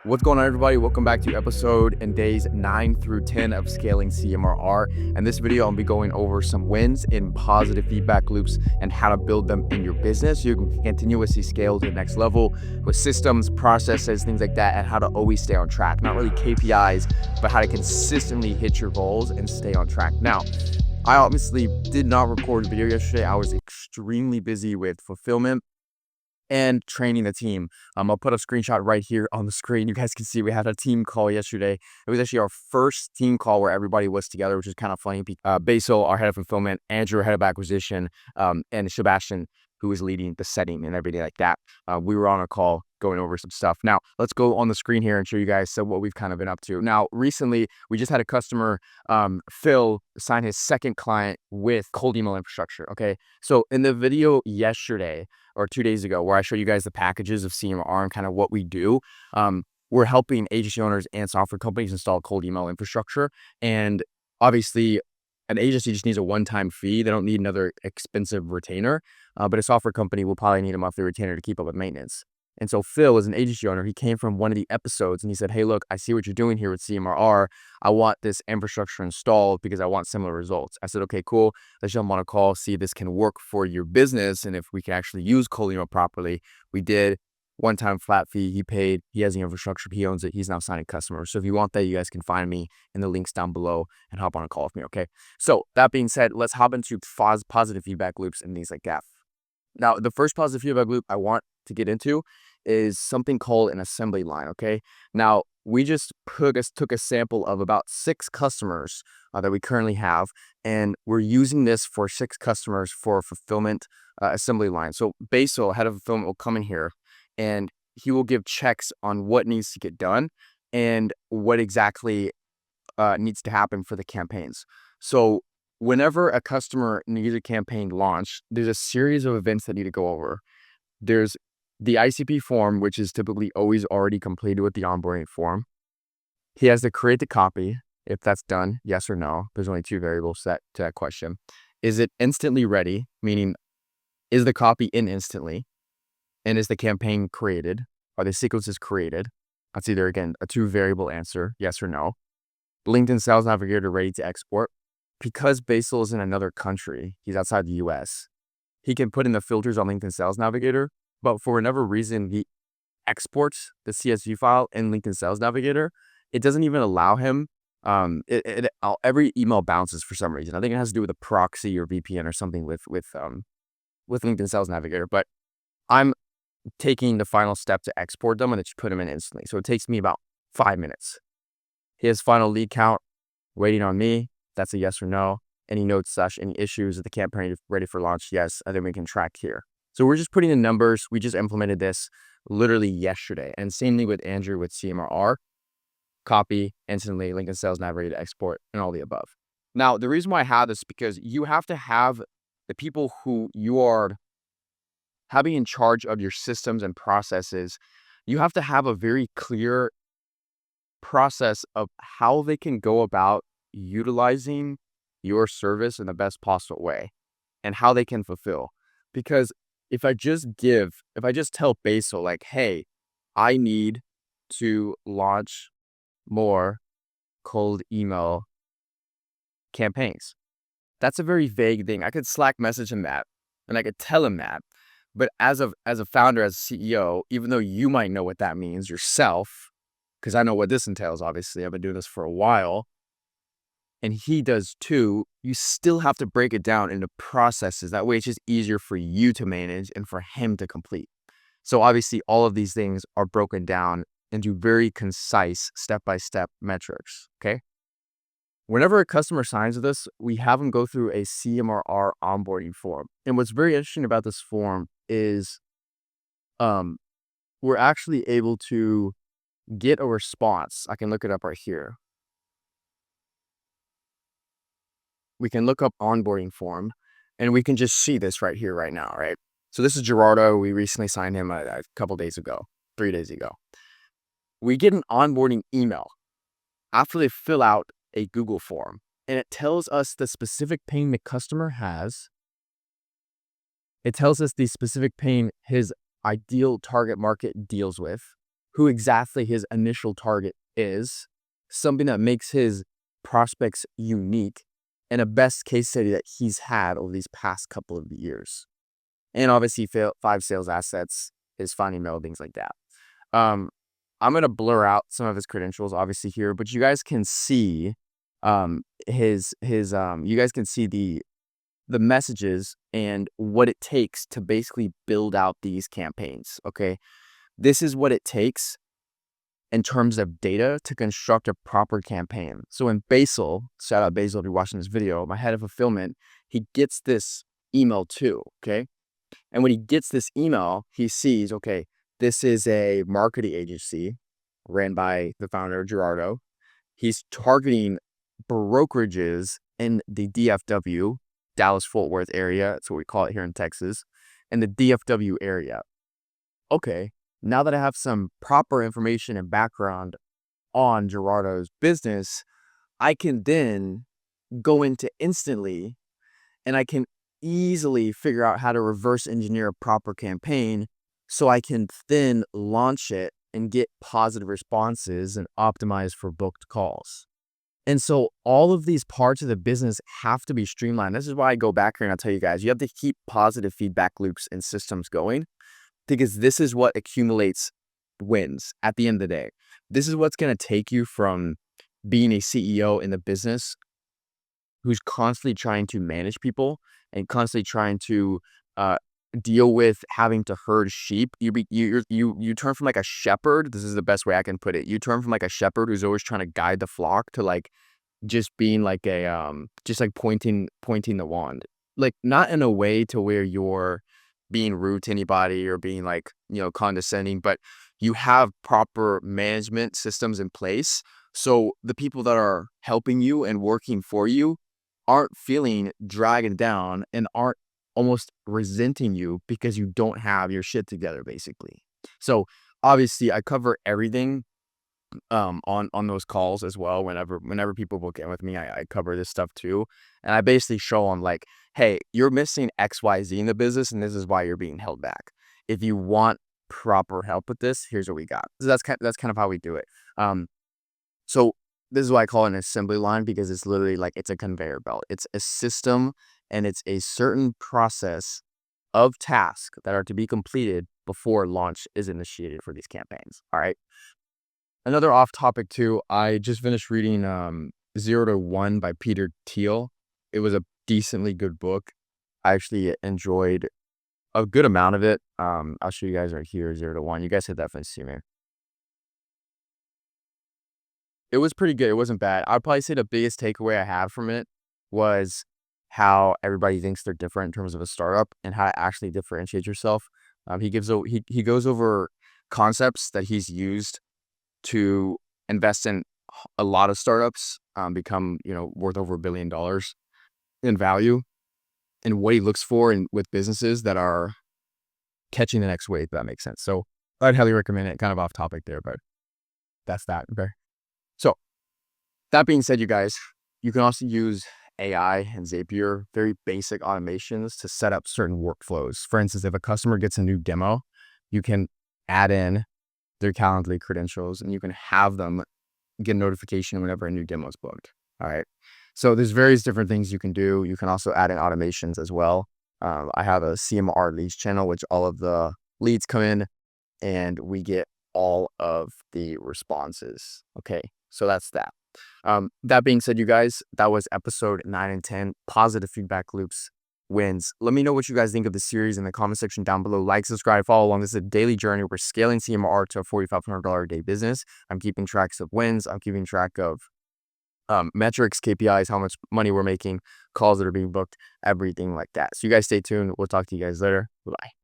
What's going on, everybody? Welcome back to episode and days 9 through 10 of Scaling CMRR. In this video, I'll be going over some wins in positive feedback loops and how to build them in your business so you can continuously scale to the next level with systems, processes, things like that, and how to always stay on track. Not really KPIs, but how to consistently hit your goals and stay on track. Now, I obviously did not record a video yesterday. I was extremely busy with fulfillment and training the team. I'll put a screenshot right here on the screen. You guys can see we had a team call yesterday. It was actually our first team call where everybody was together, which is kind of funny. Basil, our head of fulfillment, Andrew, head of acquisition, and Sebastian, who was leading the setting and everything like that. We were on a call going over some stuff. Now, let's go on the screen here and show you guys what we've kind of been up to. Now, recently, we just had a customer, Phil, sign his second client with cold email infrastructure, okay? So in the video yesterday, or 2 days ago, where I showed you guys the packages of CMR and kind of what we do, we're helping agency owners and software companies install cold email infrastructure. And obviously, an agency just needs a one-time fee. They don't need another expensive retainer, but a software company will probably need a monthly retainer to keep up with maintenance. And so Phil, as an agency owner, he came from one of the episodes and he said, hey, look, I see what you're doing here with CMRR. I want this infrastructure installed because I want similar results. I said, okay, cool. Let's jump on a call, see if this can work for your business and if we can actually use cold email properly. We did. One-time flat fee. He paid. He has the infrastructure. He owns it. He's now signing customers. So if you want that, you guys can find me in the links down below and hop on a call with me, okay? So that being said, let's hop into positive feedback loops and things like that. Now, the first positive feedback loop I want to get into is something called an assembly line, okay? Now, we just took a sample of about 6 customers that we currently have, and we're using this for 6 customers for fulfillment assembly line. So Basil, head of fulfillment, will come in here, and he will give checks on what needs to get done and what exactly needs to happen for the campaigns. So whenever a customer needs a campaign launched, there's a series of events that need to go over. There's the ICP form, which is typically always already completed with the onboarding form. He has to create the copy, if that's done, yes or no. There's only 2 variables set to that question. Is it instantly ready? Meaning, is the copy in instantly? And is the campaign created? Are the sequences created? That's either, again, a 2 variable answer, yes or no. LinkedIn Sales Navigator ready to export. Because Basil is in another country, he's outside the US, he can put in the filters on LinkedIn Sales Navigator, but for whatever reason, he exports the CSV file in LinkedIn Sales Navigator. It doesn't even allow him. Every email bounces for some reason. I think it has to do with a proxy or VPN or something with LinkedIn Sales Navigator. But I'm taking the final step to export them and just put them in instantly. So it takes me about 5 minutes. His final lead count waiting on me. That's a yes or no. Any notes / any issues? Is the campaign ready for launch? Yes. And then we can track here. So we're just putting in numbers. We just implemented this literally yesterday. And same thing with Andrew with CMRR. Copy, instantly, LinkedIn Sales Navigator to export, and all the above. Now, the reason why I have this is because you have to have the people who you are having in charge of your systems and processes. You have to have a very clear process of how they can go about utilizing your service in the best possible way and how they can fulfill. Because if I just tell Basil, like, hey, I need to launch more cold email campaigns, that's a very vague thing. I could Slack message him that and I could tell him that. But as a founder, as a CEO, even though you might know what that means yourself, because I know what this entails, obviously, I've been doing this for a while, and he does too, you still have to break it down into processes. That way it's just easier for you to manage and for him to complete. So obviously all of these things are broken down into very concise step-by-step metrics, okay? Whenever a customer signs with us, we have them go through a CMRR onboarding form. And what's very interesting about this form is we're actually able to get a response. I can look it up right here. We can look up onboarding form and we can just see this right here, right now, right? So this is Gerardo. We recently signed him a couple days ago, 3 days ago. We get an onboarding email after they fill out a Google form, and it tells us the specific pain the customer has. It tells us the specific pain his ideal target market deals with, who exactly his initial target is, something that makes his prospects unique, and a best case study that he's had over these past couple of years. And obviously, 5 sales assets, his finding mail, things like that. I'm gonna blur out some of his credentials, obviously here, but you guys can see you guys can see the messages and what it takes to basically build out these campaigns. Okay, this is what it takes in terms of data to construct a proper campaign. So when Basil, shout out Basil if you're watching this video, my head of fulfillment, he gets this email too. Okay, and when he gets this email, he sees, okay, this is a marketing agency ran by the founder, Gerardo. He's targeting brokerages in the DFW, Dallas-Fort Worth area. That's what we call it here in Texas, in the DFW area. Okay, now that I have some proper information and background on Gerardo's business, I can then go into instantly and I can easily figure out how to reverse engineer a proper campaign so I can then launch it and get positive responses and optimize for booked calls. And so all of these parts of the business have to be streamlined. This is why I go back here and I'll tell you guys, you have to keep positive feedback loops and systems going, because this is what accumulates wins at the end of the day. This is what's going to take you from being a CEO in the business who's constantly trying to manage people and constantly trying to deal with having to herd sheep. You turn from like a shepherd. This is the best way I can put it. You turn from like a shepherd who's always trying to guide the flock to like just being like a just like pointing the wand, like not in a way to where you're being rude to anybody or being like, you know, condescending, but you have proper management systems in place. So the people that are helping you and working for you aren't feeling dragged down and aren't almost resenting you because you don't have your shit together, basically. So obviously I cover everything on those calls as well. Whenever people book in with me, I cover this stuff too. And I basically show them like, hey, you're missing XYZ in the business and this is why you're being held back. If you want proper help with this, here's what we got. So that's kind of how we do it. So this is why I call it an assembly line, because it's literally like it's a conveyor belt. It's a system and it's a certain process of tasks that are to be completed before launch is initiated for these campaigns. All right. Another off topic too, I just finished reading 0 to 1 by Peter Thiel. It was a decently good book. I actually enjoyed a good amount of it. I'll show you guys right here, 0 to 1. You guys should definitely see me. It was pretty good. It wasn't bad. I'd probably say the biggest takeaway I had from it was how everybody thinks they're different in terms of a startup and how to actually differentiate yourself. He goes over concepts that he's used to invest in a lot of startups, become, you know, worth over $1 billion in value, and what he looks for in with businesses that are catching the next wave, if that makes sense. So I'd highly recommend it. Kind of off topic there, but that's that. Okay. So that being said, you guys, you can also use AI and Zapier, very basic automations to set up certain workflows. For instance, if a customer gets a new demo, you can add in their Calendly credentials and you can have them get a notification whenever a new demo is booked. All right. So there's various different things you can do. You can also add in automations as well. I have a CMR leads channel, which all of the leads come in and we get all of the responses. Okay. So that's that. That being said, you guys, that was episode 9 and 10, positive feedback loops wins. Let me know what you guys think of the series in the comment section down below. Like, subscribe, follow along. This is a daily journey. We're scaling CMR to a $4,500 a day business. I'm keeping tracks of wins. I'm keeping track of metrics, KPIs, how much money we're making, calls that are being booked, everything like that. So you guys stay tuned. We'll talk to you guys later. Bye.